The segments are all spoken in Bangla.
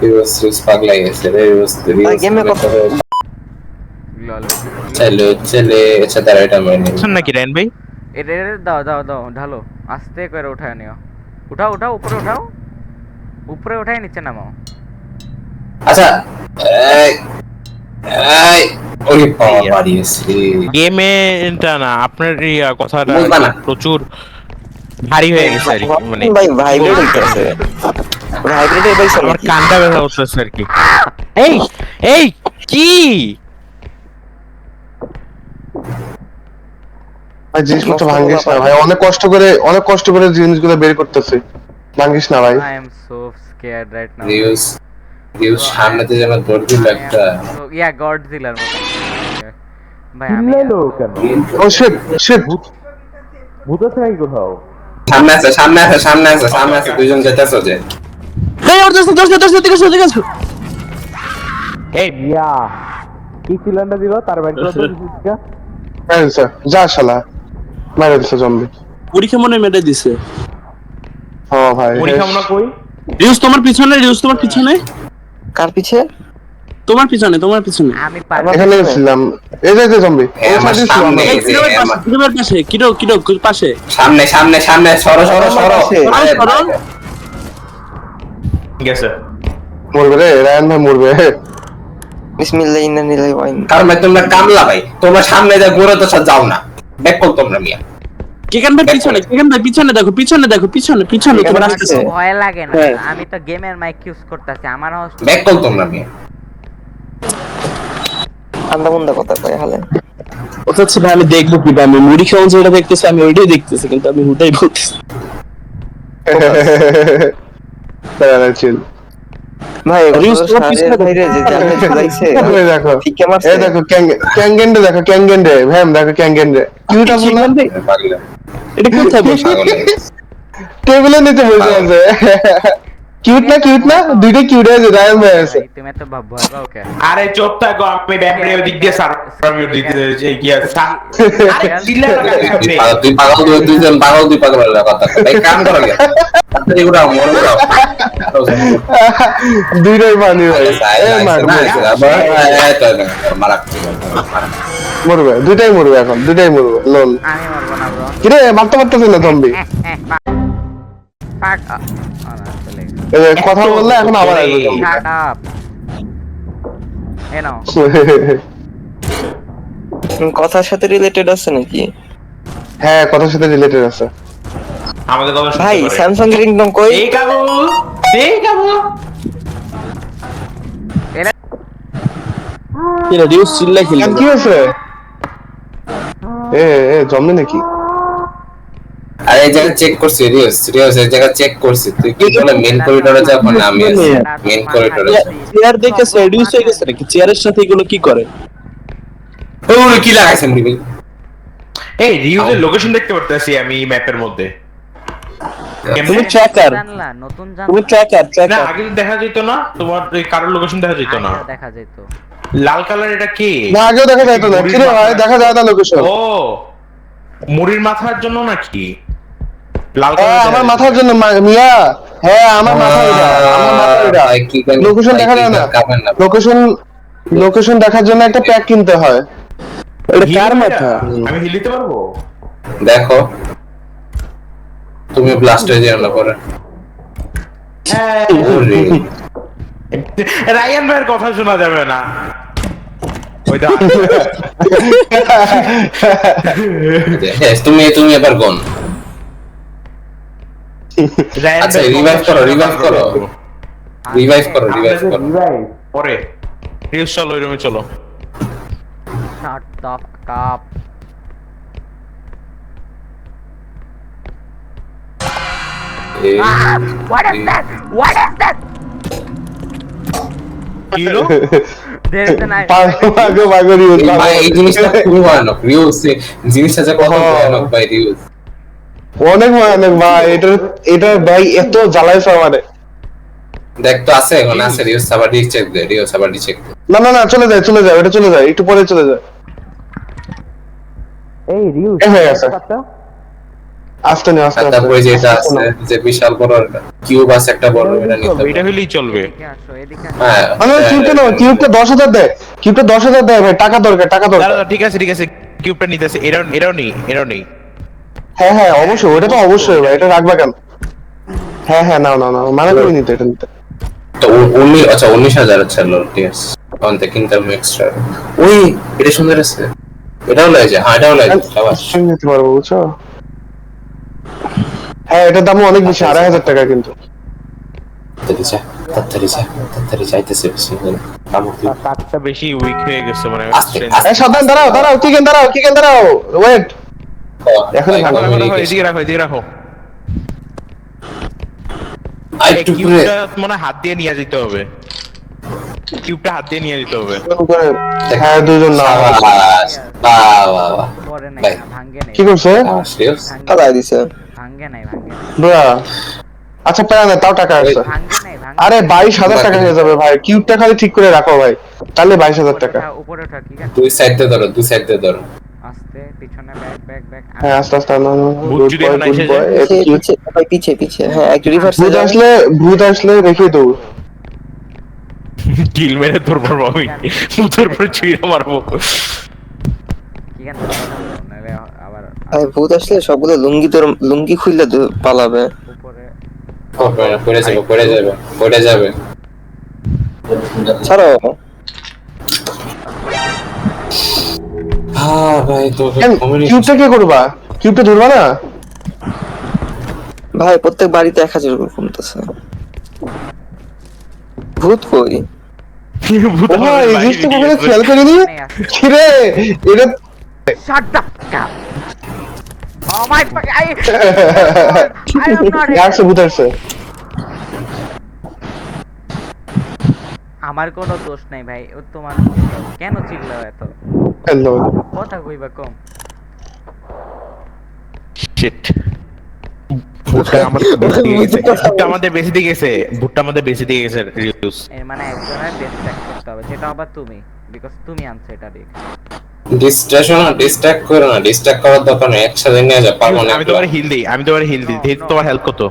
রিউস পাগলা গেছে রে রিউস গেমে কথা চলে চলে আচ্ছা তারা এটা মানে শুন নাকি রায়ন ভাই এটা দাও দাও দাও ঢালো আস্তে করে উঠায় নিও উঠাও উঠাও উপরে উঠাও উপরে উঠাই নিচে নামাও আচ্ছা এই এই ওরে বাবা বাড়িয়েছে গেমে এটা না আপনার এই কথাটা বুঝবা না। প্রচুর ভারী হয়ে গেছে আর কি মানে ভাই ভাইব্রেট হইতাছে ভাইব্রেট ভাই আমার কানটা ব্যথা করতেছে আর কি এই এই কি ভাই জিনিসপত্র ভাঙ্গিস না ভাই অনেক কষ্ট করে জিনিসগুলো বের করতেছে ভাঙ্গিস না ভাই I am so scared right now রিউস সামনেতে যেন দৌড় দিল একটা ইয়া গডজিলার মতো ভাই আমি ও শিট শিট সামনে আছে দুইজন যেতেছো যে এই ওর দোস্ত এই মিয়া কি সিলিন্ডার দিল তার বাইরে আচ্ছা যা শালা মেরে দিছে জম্বি পরীক্ষা মনে মেরে দিছে ও ভাই পরীক্ষা মনে কই রিউস তোমার পিছনে কার পিছে তোমার পিছনে আমি পারবো এখানে ছিলাম এই যে জম্বি আমার সামনে কিরোর পাশে কিরো পাশে সামনে সরো আরে গেছে মরবে রে রায়ান ভাই মরবে বিসমিল্লাহ ইন্না লিল্লাহি ওয়া ইন্না কারণ ভাই তোমরা কামলা ভাই তোমরা সামনে যা ঘুরে তো সব যাও না ব্যাক কল তোমরা মিয়া কেকান ভাই পিছনে দেখো পিছনে তোমার আসছে ভয় লাগে না হ্যাঁ। আমি তো গেমের মাইক ইউজ করতেছি আমার হোস্ট ব্যাক কল তোমরা মিয়া ঠান্ডা মন্দা কথা কয় হালে ওটা হচ্ছে ভাই আমি দেখবো কি আমি মুড়ি খাওয়া যেটা দেখতেছি আমি ওইটাই দেখতেছি কিন্তু আমি হুটাই বলতেছি তারা চিল ভাই রিউস তোমার পিছনে ভাইরে যে জানে ঝুলাইছে এই দেখো ঠিক মারছে এই দেখো ক্যাঙ্গেন্ডে দেখো ক্যাঙ্গেন্ডে ভ্যাম দেখো ক্যাঙ্গেন্ডে কিউটা বললাম পাগলা এটা কোথায় বসে টেবিলের নিচে বসে আছে কিউট না দুইটা কিউট আছে রায়ান ভাই আছে তুমি এত ভয় পাও কেন আরে চুপ থাকো আমি ব্যাপারে দিক দিয়ে স্যার আমি দিক দিয়ে কি আছে আরে সিলিন্ডার তুই পাগল তুই পাগল কথা ভাই কাম করো গে তাড়াতাড়ি উড়াও মরে উড়াও দুইটাই পানি ভাই মরবে দুইটাই মরবে এখন দুইটাই মরবে লোল আমি মারবো না ব্রো কিরে মারতে পারতেছে না জম্বি ফাক কথা বললে এখন আবার আসবে জম্বি শাট আপ নাও কথার সাথে রিলেটেড আছে নাকি হ্যাঁ কথার সাথে রিলেটেড আছে আমাদের কথা ভাই স্যামসাং রিংটন কই এই কাবু এটা রিউস চিল্লাই কেন খেলবে কি হয়েছে এ জম্বি নাকি আরে এই জায়গা চেক করছি রিউস এই জায়গা চেক করছি তুই কি বলে মেইন করিডোরে যা কোন আমি মেইন করিডোরে চেয়ার দেখে রিউস হয়ে গেছে নাকি চেয়ারের সাথে এগুলো কি করে ওরে কি লাগাইছেন দিবি এই রিউজের লোকেশন দেখতে পারতেছি আমি ম্যাপের মধ্যে তুমি ট্র্যাকার জানলা নতুন তুমি জানলা না আগে তো দেখা যেত না তোমার এই কারোর লোকেশন দেখা যেত না আগেও দেখা যেত লাল কালার এটা কি না আগেও দেখা যায় তো না কিরে ভাই দেখা যায় না লোকেশন ও মুড়ির মাথার জন্য নাকি লাল হ্যাঁ কালার আমার মাথার জন্য মিয়া হ্যাঁ আমার মাথা এটা আমার মাথা এটা লোকেশন দেখা যায় না লোকেশন দেখার জন্য একটা প্যাক কিনতে হয় এটা কার মাথা আমি হিলিতে পারবো দেখো তুমি ব্লাস্ট হয়ে যাও না পরে ওরে রায়ান ভাইয়ের কথা শোনা যাবে না ওইটা তুমি এবার কোন রায়ান আচ্ছা ভাই রিভাইভ করো পরে রিউজ চলো ওই রুমে চলো শাট the cup What is that? What is that? কি হলো There is an ভাই এই জিনিসটা খুবই ভয়ানক জিনিসটা যে কত ভয়ানক ভাই রিউজ অনেক ভয়ানক ভাই এটা ভাই এত জ্বালাইছে আমারে দেখ তো আছে এখন আছে রিউজ আবার চেক দে না চলে যায় এটা চলে যায় একটু পরে চলে যায় এই রিউজ হয়ে গেছে আস্তে নে আস্তে আস্তে তারপরে যেটা আছে যে বিশাল বড় কিউব আছে একটা বড় এটা নিতে হবে। এটা হলেই চলবে। এদিকে আসো এদিকে আসো। হ্যাঁ মানে কিউবটা নাও, কিউবটা 10,000 দেয়, কিউবটা 10,000 দেয় ভাই, টাকা দরকার, টাকা দরকার। দাঁড়া ঠিক আছে কিউবটা নিতেছে, এরাও নেই। হ্যাঁ হ্যাঁ অবশ্যই, ওটা তো অবশ্যই ভাই, এটা রাখবা কেন? হ্যাঁ হ্যাঁ নাও নাও নাও, মানে করে নিতে এটা নিতে। তো 19,000 আছে লোড টিএস অন্তে কিনতে হবে এক্সট্রা। ওই এটা সুন্দর আছে, এটাও লাগে, হ্যাঁ এটাও লাগে আবার আমি নিতে পারবো বুঝছো? হ্যাঁ এটার দাম অনেক বেশি, 2,500 টাকা কিন্তু। তাড়াতাড়ি যাইতেছে বেশি কামড় দিই। কাঠটা বেশি উইক হয়ে গেছে মানে আস্তে, আস্তে। এই সাবধান, দাঁড়াও দাঁড়াও, কিকেন দাঁড়াও, কিকেন দাঁড়াও, ওয়েট। এখনই ভালো। এদিকে রাখো। আরেকটু ঘুরে কিউবটা মনে হয় হাত দিয়ে নিয়ে যেতে হবে। হ্যাঁ দুজন না। সাবাস, বাহ বাহ বাহ। পরে নাই ভাই। ভাঙ্গে নাই কি করছে সিরিয়াস ফালাই দিছে। ভাঙ্গে নাই ব্রা? আচ্ছা প্যারা না, তাও টাকা আছে। ভাঙ্গে আরে 22,000 টাকা হয়ে যাবে ভাই, কিউবটা খালি ঠিক করে রাখো ভাই, তাহলে 22,000 টাকা। উপরে ওঠা ঠিক আছে দুই সাইডে ধরো আস্তে পিছনে ব্যাক হ্যাঁ আস্তে আস্তে, না ভূত যদি এখন এসে যায়? পিছে ভাই, পিছে পিছে, হ্যাঁ একটু রিভার্স ভূত আসলে রেখে দেবো। কিল মেরে তোর পর আমি মুখের উপর ছুঁড়ে মারবো। কি কেন নালে আবার ভাই ভূত আসলে সবগুলো লুঙ্গি খুললে পালাবে। উপরে পড়ে যাবে ছাড়ো হ্যাঁ ভাই তো কিউবটা কে করবা? কিউবটা ধরবা না? ভাই, প্রত্যেক বাড়িতে 1,000 করে কমতেছে। ভূত কই? ও ভাই এই জিনিসটা কখনো খেয়াল করিনি। কিরে এটা shut up oh my I am not আসছে, ভূত আসছে। আমার কোনো দোষ নাই ভাই, ও তোমার কেন চিল্লাও এত হ্যালো কথা কইবা কম। শিট ভুট্টা আমাদের বেশি দিয়ে গেছে রিউজ। এর মানে একজনের ডিস্ট্রাক্ট করতে হবে, যেটা আবার তুমি, বিকজ তুমি আনছো এটা দিক। ডিস্ট্রাক্ট করো না, ডিস্ট্রাক্ট করার দরকার নেই, একসাথে নিয়ে যা পারবো না। আমি তোমার হিল দিই তোমার হেল্প করতো।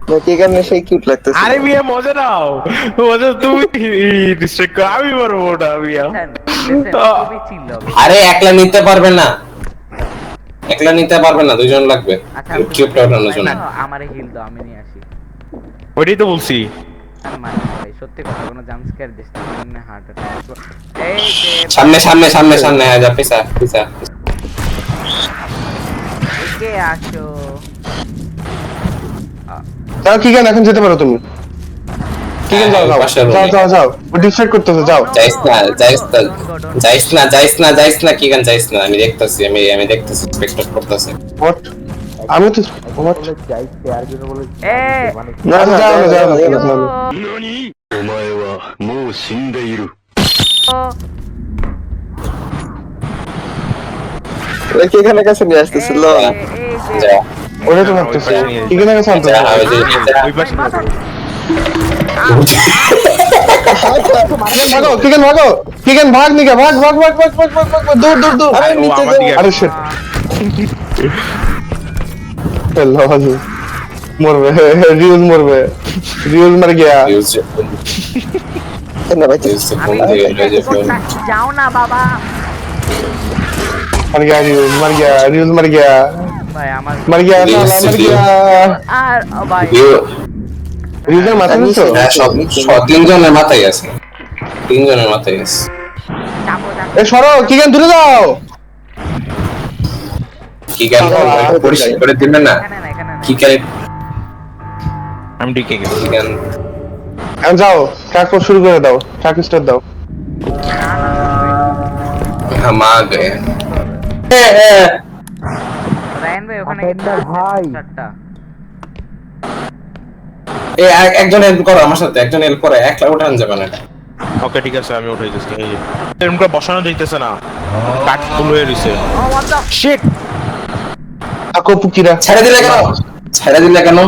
নো কি কেমনে সেই কিউট লাগতেছে। আরে মিয়া মজা নাও, তুমি ডিস্ট্রাক্ট করো, আমি পারবো না মিয়া। তুমি চিল্লাও। আরে একলা নিতে পারবে না, দুজন লাগবে আচ্ছা কিউবটা ওঠানোর জন্য। আমারে হিল দাও, আমি নিয়ে আসি। ওইটাই তো বলছি। আর মানে ভাই সত্যি কথা, কোনো জাম্প স্ক্যার দিস না, মানে হার্ট অ্যাটাক। এই যে সামনে হ্যাঁ যা পিছা একে আসো। তাও কি কেন এখন যেতে পারো তুমি? কি কেন যাও যাও ও ডিস্ট্রাক্ট করতেছে, যাও। যাইস না কি গান যাইস না, আমি দেখতেছি এক্সপেক্ট করতেছি। হোয়াট? আমি তো হোয়াট? এ না যাও না যাও না যাও না। ওই কি এখানে কাছে নিয়ে আসতেছিল। যা ওরে তো ভাবতেছে কি কেন কাছে আনতে যা হবে? ওই পাশে ভাগো কিকেন ভাগো, কিকেন ভাগ নিকে, ভাগ দূর আরে ও নিচে আমার যাও। দিকে আরে শিট লল মরবে, রিউল মর গয়া। না ভাই যাও না বাবা। मर गया रील मर गया ভাই আমার मर गया साला मर गया। আর ভাই রিউলের মাথা নিছো? হ্যাঁ সব তিনজনের মাথায় আছে, চাপো এ সরো কিকেন দূরে যাও। কি গান পরিষ্কার করে দিবেন না এখানে না কি গান আমি ঢুকে গেছি। কি গান এখন যাও ট্র্যাক শুরু করে দাও, ট্র্যাক স্টার্ট দাও। हम आ गए রায়ন ভাই ওখানে ভাই চারটা একজন হেল্প করো আমার সাথে, একজন হেল্প করে, একলা উঠান যাবে না। ওকে ঠিক আছে, আমি উঠাই দিচ্ছি। এই যে এরকম করে বসানো যাইতেছে না, কাট ফুল হয়ে রইছে। ও হোয়াট দ্য শিট আকো পুকিরা ছেড়ে দিলে কেন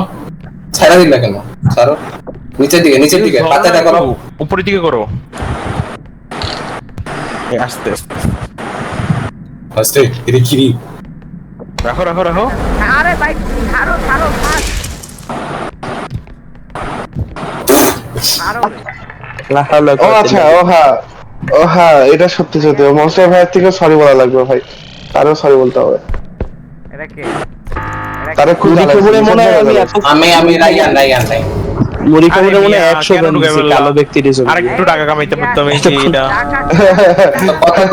ছাড়ো, নিচের দিকে পাতাটা করো, উপরের দিকে করো। এই আস্তে আস্তে আস্তে ধীরে খিরি রাখো রাখো রাখো আরে ভাই ছাড়ো ছাড়ো ফাঁস ছাড়ো রে। লা হাওলা ও আচ্ছা ও হ্যাঁ এটা সত্যি সত্যি মনস্টার ভাইয়ের থেকে সরি বলা লাগবে ভাই, তারও সরি বলতে হবে, এটা কে তারে খুব মুড়ি জ্বালাইছে, খবরে মনে হয় আমি জ্বালাইছে। আমি রাইয়ান নাই মুড়ি খবরে মনে হয় মিয়া, 100 কেন গান ঢুকে দিছি বললা? কালো ব্যক্তির হিসেবে। আর একটু টাকা কামাইতে পারতাম এই যে এটা কথা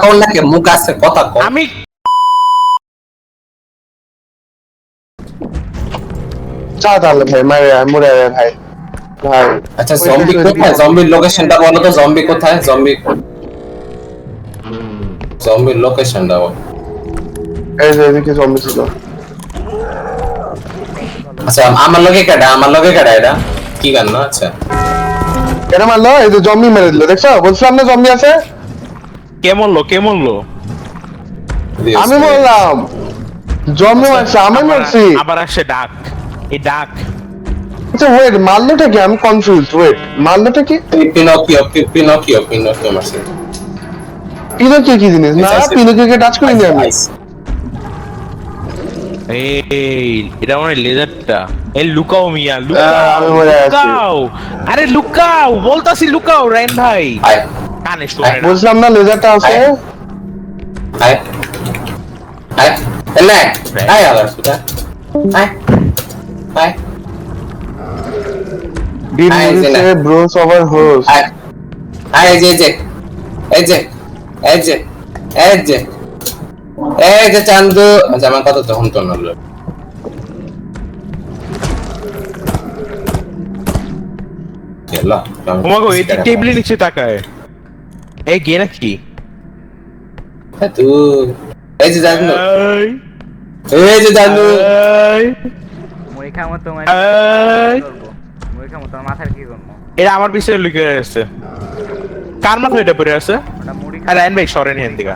কল নাকি মুখ আছে কথা কল আমি চা তাহলে ভাই মারে মরে আয় ভাই ভাই। আচ্ছা জম্বি কোথায় জম্বির লোকেশনটা বলো তো জম্বি কোথায় জম্বির লোকেশনটা বলো এই যে এদিকে জম্বি ছিল। আচ্ছা আমার লগে কাটা এটা কি গান না আচ্ছা কেন মারলো? এই যে জম্বি মেরে দিল, দেখছো? বলছিলাম না জম্বি আছে। কে মরলো আমি বললাম জম্বি মারছে, আমি মারছি। আবার আসে ডাক এই ডাক আচ্ছা ওয়েট, মারলোটা কি? আমি কনফিউজ। ওয়েট, মারলোটা কি? পিনোকিও মারছে পিনোকিও কি জিনিস? না, পিনোকিওকে টাচ করিনি আমি। এই এটা মানে লেজারটা এই লুকাও মিয়া আমি মরে আছি। লুকাও আরে লুকাও বলতাছি লুকাও রাইন ভাই আয় কানে শুনে না বলছিলাম না লেজারটা আছে। আয় এলে আয় আবার সুদা আয় ডিড আয়, ইউ জেনা। সে ব্রোস ওভার হোস? আয় এই যে চান্দু আচ্ছা আমার কথা তখন তো নড়লো তোমাকে এই টেবিলের নিচে তাকায় এই গে নাকি এই যে জানু মুড়ি খামো তোমার মুড়ি খামো তোমার মাথার কি করবো? এটা আমার পিছনে লুকিয়ে আছে কার মাথায় এটা পড়ে আছে ওটা মুড়ি আর রাইন ভাই সরেন হেন দিকা